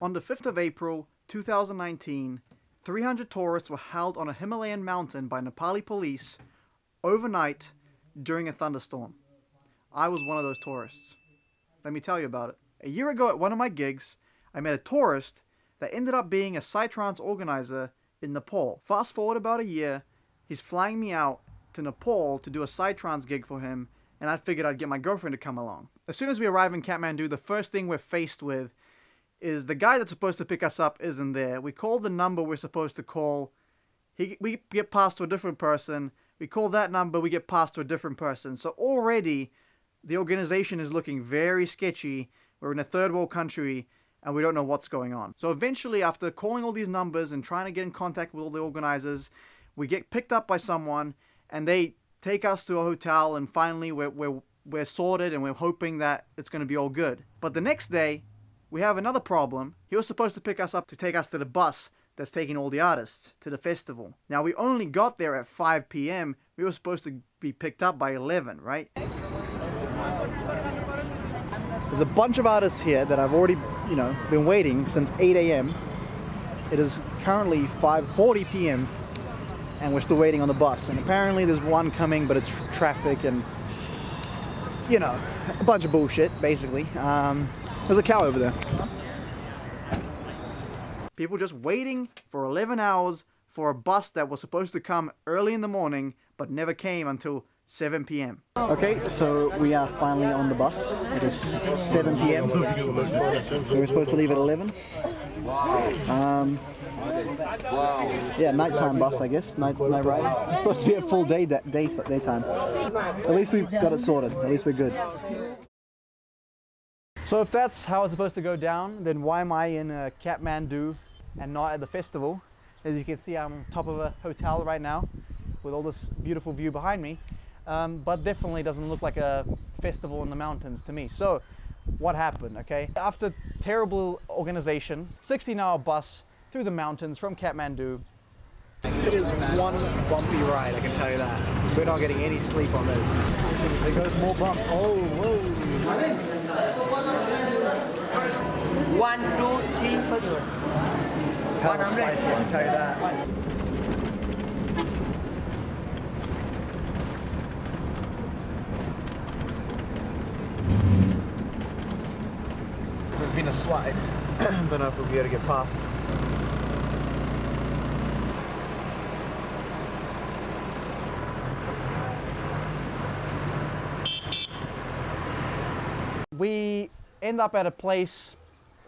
On the 5th of April 2019, 300 tourists were held on a Himalayan mountain by Nepali police overnight during a thunderstorm. I was one of those tourists. Let me tell you about it. A year ago at one of my gigs, I met a tourist that ended up being a psytrance organizer in Nepal. Fast forward about a year, he's flying me out to Nepal to do a psytrance gig for him, and I figured I'd get my girlfriend to come along. As soon as we arrive in Kathmandu, the first thing we're faced with is the guy that's supposed to pick us up isn't there. We call the number we're supposed to call. We get passed to a different person. We call that number, we get passed to a different person. So already, the organization is looking very sketchy. We're in a third world country, and we don't know what's going on. So eventually, after calling all these numbers and trying to get in contact with all the organizers, we get picked up by someone, and they take us to a hotel, and finally we're sorted, and we're hoping that it's going to be all good. But the next day, we have another problem. He was supposed to pick us up to take us to the bus that's taking all the artists to the festival. Now, we only got there at 5 p.m. We were supposed to be picked up by 11, right? There's a bunch of artists here that I've already, been waiting since 8 a.m. It is currently 5:40 p.m. and we're still waiting on the bus. And apparently there's one coming, but it's traffic and, a bunch of bullshit, basically. There's a cow over there. People just waiting for 11 hours for a bus that was supposed to come early in the morning, but never came until 7 p.m. Okay, so we are finally on the bus. It is 7 p.m. We were supposed to leave at 11. Yeah, nighttime bus, I guess. Night ride. It's supposed to be a full daytime. At least we've got it sorted. At least we're good. So if that's how it's supposed to go down, then why am I in Kathmandu and not at the festival? As you can see, I'm on top of a hotel right now with all this beautiful view behind me. But definitely doesn't look like a festival in the mountains to me. So what happened, okay? After terrible organization, 16-hour bus through the mountains from Kathmandu. It is one bumpy ride, I can tell you that. We're not getting any sleep on this. There goes more bump. Oh, whoa. 1, 2, 3, 4. Hell of spicy, I can tell you that. There's been a slide. Don't know if we'll be able to get past. We end up at a place,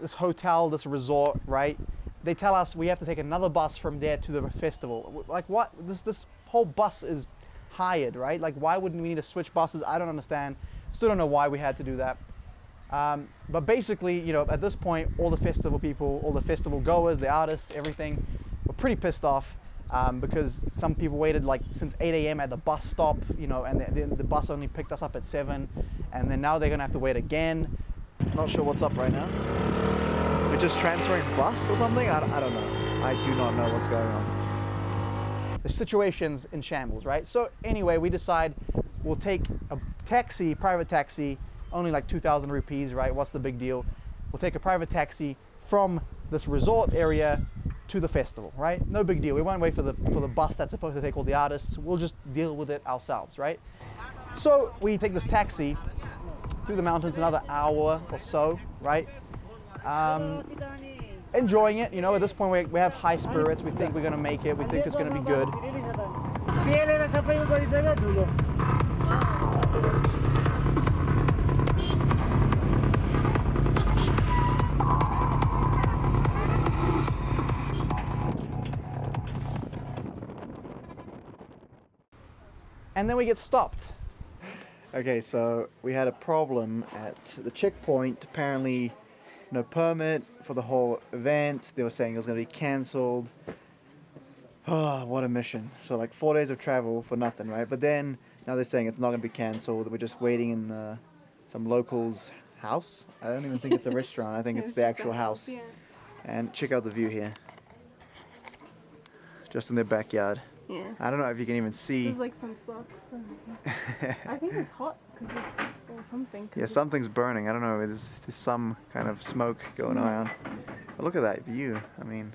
this hotel, this resort, right? They tell us we have to take another bus from there to the festival. Like what? This whole bus is hired, right? Like why wouldn't we need to switch buses? I don't understand. Still don't know why we had to do that. But basically, at this point, all the festival people, all the festival goers, the artists, everything, were pretty pissed off because some people waited like since 8 a.m. at the bus stop, and the bus only picked us up at 7, and then now they're gonna have to wait again. Not sure what's up right now. We're just transferring bus or something? I don't know. I do not know what's going on. The situation's in shambles, right? So anyway, we decide we'll take a taxi, private taxi, only like 2,000 rupees, right? What's the big deal? We'll take a private taxi from this resort area to the festival, right? No big deal. We won't wait for the bus that's supposed to take all the artists. We'll just deal with it ourselves, right? So we take this taxi through the mountains, another hour or so, right? Enjoying it, at this point we have high spirits. We think we're gonna make it. We think it's gonna be good. And then we get stopped. Okay, so we had a problem at the checkpoint. Apparently, no permit for the whole event. They were saying it was going to be cancelled. Oh, what a mission. So like 4 days of travel for nothing, right? But then now they're saying it's not going to be cancelled. We're just waiting in some local's house. I don't even think it's a restaurant. I think it's the actual house. Yeah. And check out the view here. Just in their backyard. Yeah. I don't know if you can even see. There's like some socks. I think it's hot or something. Yeah, something's burning. I don't know. There's some kind of smoke going around. But look at that view. I mean,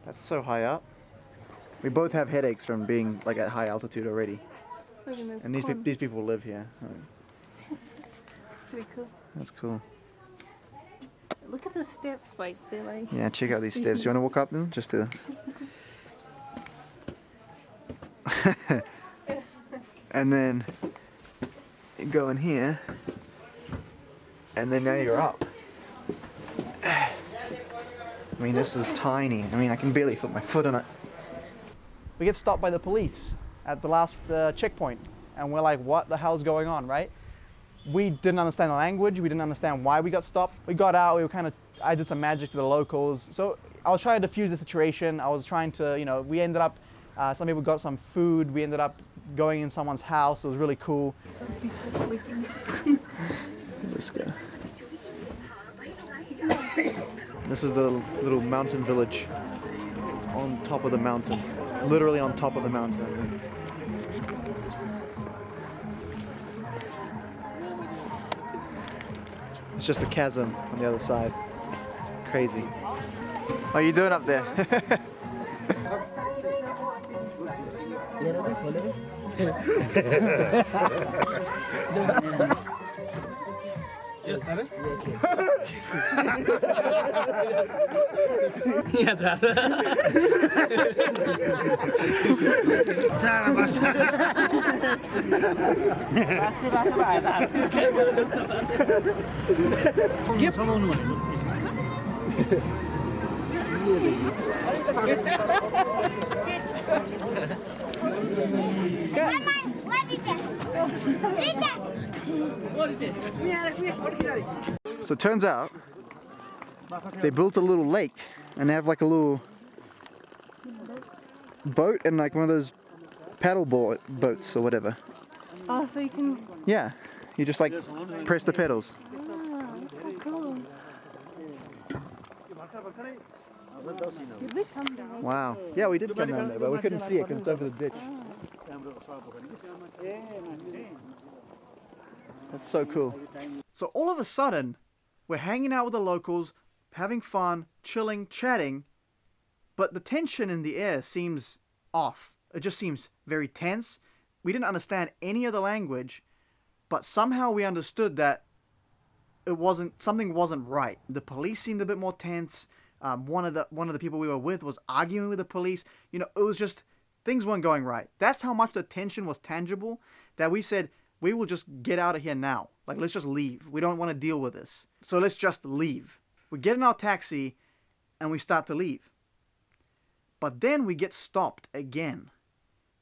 that's so high up. We both have headaches from being like at high altitude already. Look, and there's And corn. these people live here. It's pretty cool. That's cool. Look at the steps, like they're like. Yeah, check out these steps. You want to walk up them just to? And then you go in here, and then now you're up. I mean, this is tiny. I mean, I can barely put my foot on it. We get stopped by the police at the last checkpoint, and we're like, what the hell's going on, right? We didn't understand the language. We didn't understand why we got stopped. We got out. We were I did some magic to the locals. So I was trying to defuse the situation. I was trying to, we ended up, some people got some food. We ended up going in someone's house. It was really cool. Some people sleeping. This guy. This is the little mountain village on top of the mountain. Literally on top of the mountain. It's just a chasm on the other side. Crazy. How are you doing up there? So it turns out they built a little lake and they have like a little boat and like one of those paddle boats or whatever. Oh, so you can. Yeah, you just like press the pedals. Ah, that's so cool. Did we come down? Wow. Yeah, we did come down there, but we couldn't see it because it's over the ditch. That's so cool. So all of a sudden, we're hanging out with the locals, having fun, chilling, chatting, but the tension in the air seems off. It just seems very tense. We didn't understand any of the language, but somehow we understood that something wasn't right. The police seemed a bit more tense. One of the people we were with was arguing with the police. It was just things weren't going right. That's how much the tension was tangible that we said, we will just get out of here now. Like, let's just leave. We don't want to deal with this. So let's just leave. We get in our taxi and we start to leave. But then we get stopped again,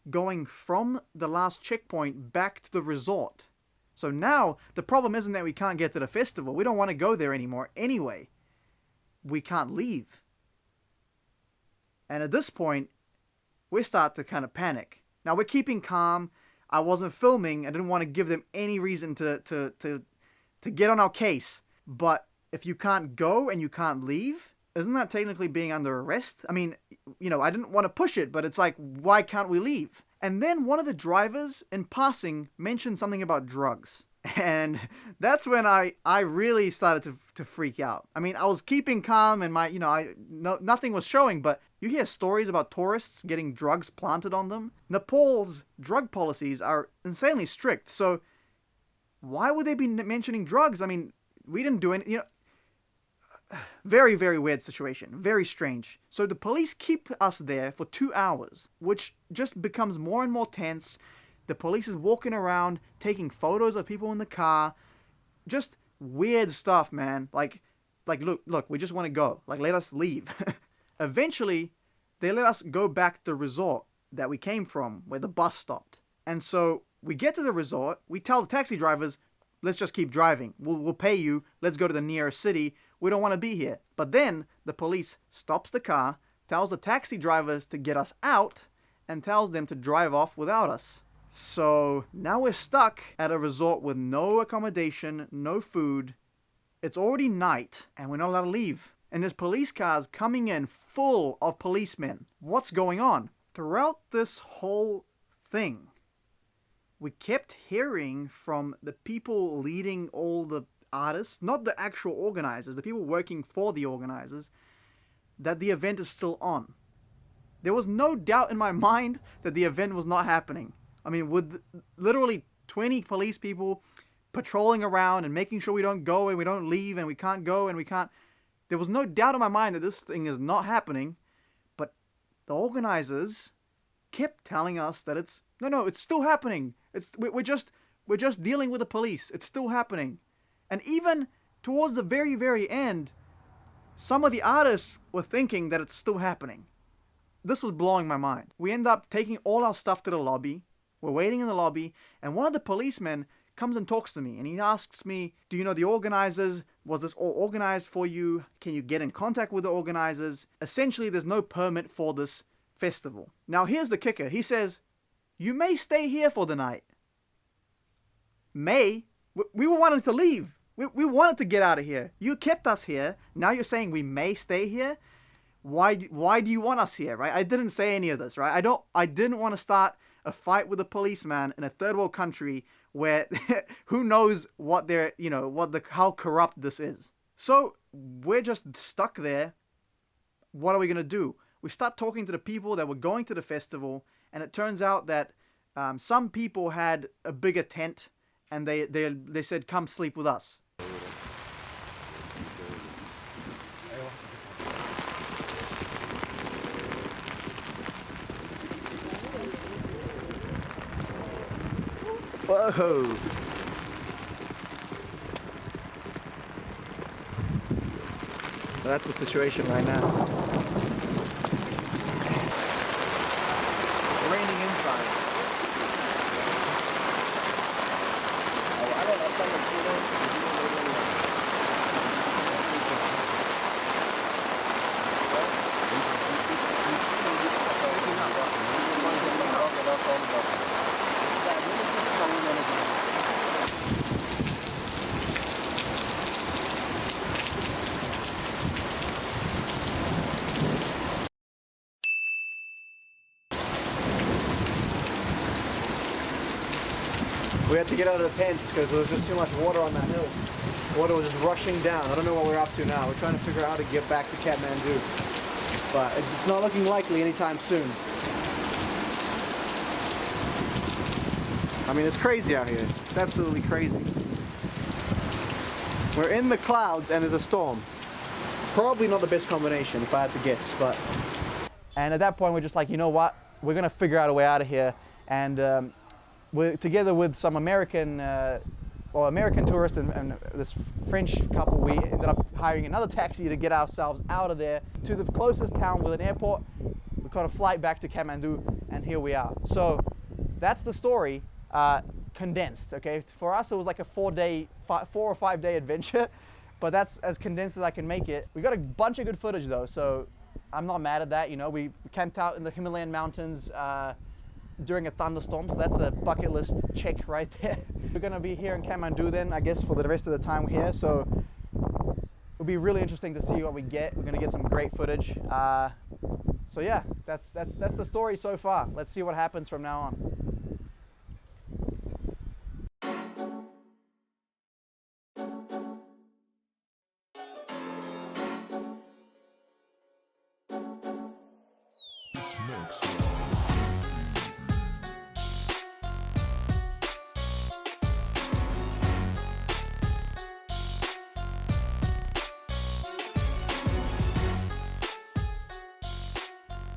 going from the last checkpoint back to the resort. So now the problem isn't that we can't get to the festival. We don't want to go there anymore anyway. We can't leave. And at this point, we start to kind of panic. Now we're keeping calm. I wasn't filming. I didn't want to give them any reason to get on our case. But if you can't go and you can't leave, isn't that technically being under arrest? I mean, I didn't want to push it, but it's like, why can't we leave? And then one of the drivers in passing mentioned something about drugs. And that's when I really started to freak out. I mean, I was keeping calm and nothing was showing, but you hear stories about tourists getting drugs planted on them. Nepal's drug policies are insanely strict. So why would they be mentioning drugs? I mean, we didn't do any, very, very weird situation. Very strange. So the police keep us there for 2 hours, which just becomes more and more tense. The police is walking around, taking photos of people in the car. Just weird stuff, man. Like, look, we just want to go. Like, let us leave. Eventually, they let us go back to the resort that we came from, where the bus stopped. And so we get to the resort. We tell the taxi drivers, let's just keep driving. We'll pay you. Let's go to the nearest city. We don't want to be here. But then the police stops the car, tells the taxi drivers to get us out, and tells them to drive off without us. So now we're stuck at a resort with no accommodation, no food. It's already night and we're not allowed to leave. And there's police cars coming in full of policemen. What's going on? Throughout this whole thing, we kept hearing from the people leading all the artists, not the actual organizers, the people working for the organizers, that the event is still on. There was no doubt in my mind that the event was not happening. I mean, with literally 20 police people patrolling around and making sure we don't go and we don't leave and we can't go and we can't. There was no doubt in my mind that this thing is not happening, but the organizers kept telling us that it's still happening. We're just dealing with the police. It's still happening. And even towards the very, very end, some of the artists were thinking that it's still happening. This was blowing my mind. We end up taking all our stuff to the lobby. We're waiting in the lobby, and one of the policemen comes and talks to me, and he asks me, do you know the organizers? Was this all organized for you? Can you get in contact with the organizers? Essentially, there's no permit for this festival. Now, here's the kicker. He says, you may stay here for the night. May? We were wanting to leave. We wanted to get out of here. You kept us here. Now you're saying we may stay here? Why do you want us here, right? I didn't say any of this, right? I didn't want to start a fight with a policeman in a third world country where who knows what they're, how corrupt this is. So we're just stuck there. What are we going to do? We start talking to the people that were going to the festival, and it turns out that some people had a bigger tent, and they said, come sleep with us. Whoa! That's the situation right now. Raining inside. We had to get out of the tents because there was just too much water on that hill. Water was just rushing down. I don't know what we're up to now. We're trying to figure out how to get back to Kathmandu. But it's not looking likely anytime soon. I mean, it's crazy out here. It's absolutely crazy. We're in the clouds and there's a storm. Probably not the best combination if I had to guess, but... And at that point we're just like, you know what? We're going to figure out a way out of here. And we're together with some American tourists and this French couple, we ended up hiring another taxi to get ourselves out of there to the closest town with an airport. We caught a flight back to Kathmandu, and here we are. So that's the story, condensed, okay? For us, it was like a 4 or 5 day adventure, but that's as condensed as I can make it. We got a bunch of good footage though, so I'm not mad at that. You know, we camped out in the Himalayan mountains during a thunderstorm, so that's a bucket list check right there. We're gonna be here in Kathmandu then, I guess, for the rest of the time here, so it'll be really interesting to see what we get. We're gonna get some great footage. So yeah, that's the story so far. Let's see what happens from now on.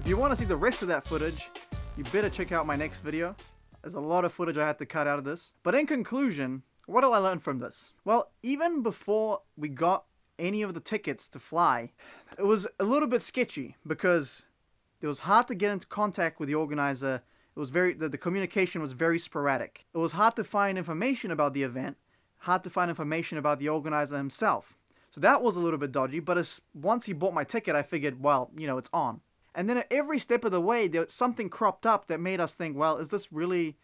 If you want to see the rest of that footage, you better check out my next video. There's a lot of footage I had to cut out of this. But in conclusion, what did I learn from this? Well, even before we got any of the tickets to fly, it was a little bit sketchy because it was hard to get into contact with the organizer. It was the communication was very sporadic. It was hard to find information about the event, hard to find information about the organizer himself. So that was a little bit dodgy, but once he bought my ticket, I figured, well, it's on. And then at every step of the way, something cropped up that made us think, well, is this really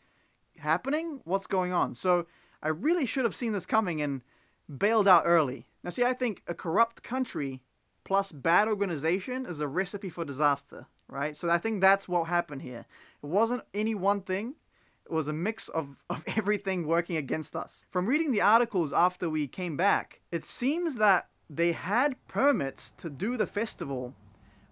happening? What's going on? So I really should have seen this coming and bailed out early. Now, see, I think a corrupt country plus bad organization is a recipe for disaster, right? So I think that's what happened here. It wasn't any one thing. It was a mix of everything working against us. From reading the articles after we came back, it seems that they had permits to do the festival,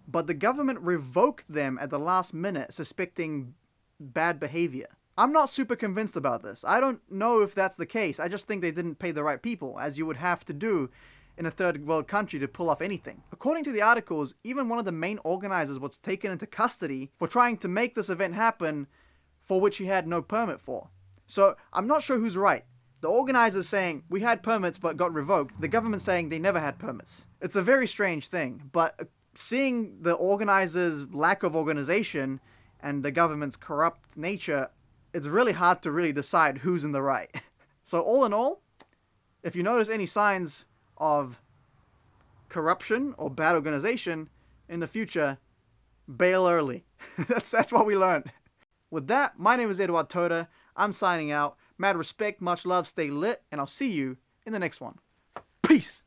but the government revoked them at the last minute, suspecting bad behavior. I'm not super convinced about this. I don't know if that's the case. I just think they didn't pay the right people, as you would have to do in a third world country to pull off anything. According to the articles, even one of the main organizers was taken into custody for trying to make this event happen, for which he had no permit for. So I'm not sure who's right. The organizers saying we had permits but got revoked, the government saying they never had permits. It's a very strange thing, but seeing the organizers' lack of organization and the government's corrupt nature, it's really hard to really decide who's in the right. So all in all, if you notice any signs of corruption or bad organization in the future, bail early. That's what we learned. With that, my name is Eduard Todor. I'm signing out. Mad respect, much love, stay lit, and I'll see you in the next one. Peace!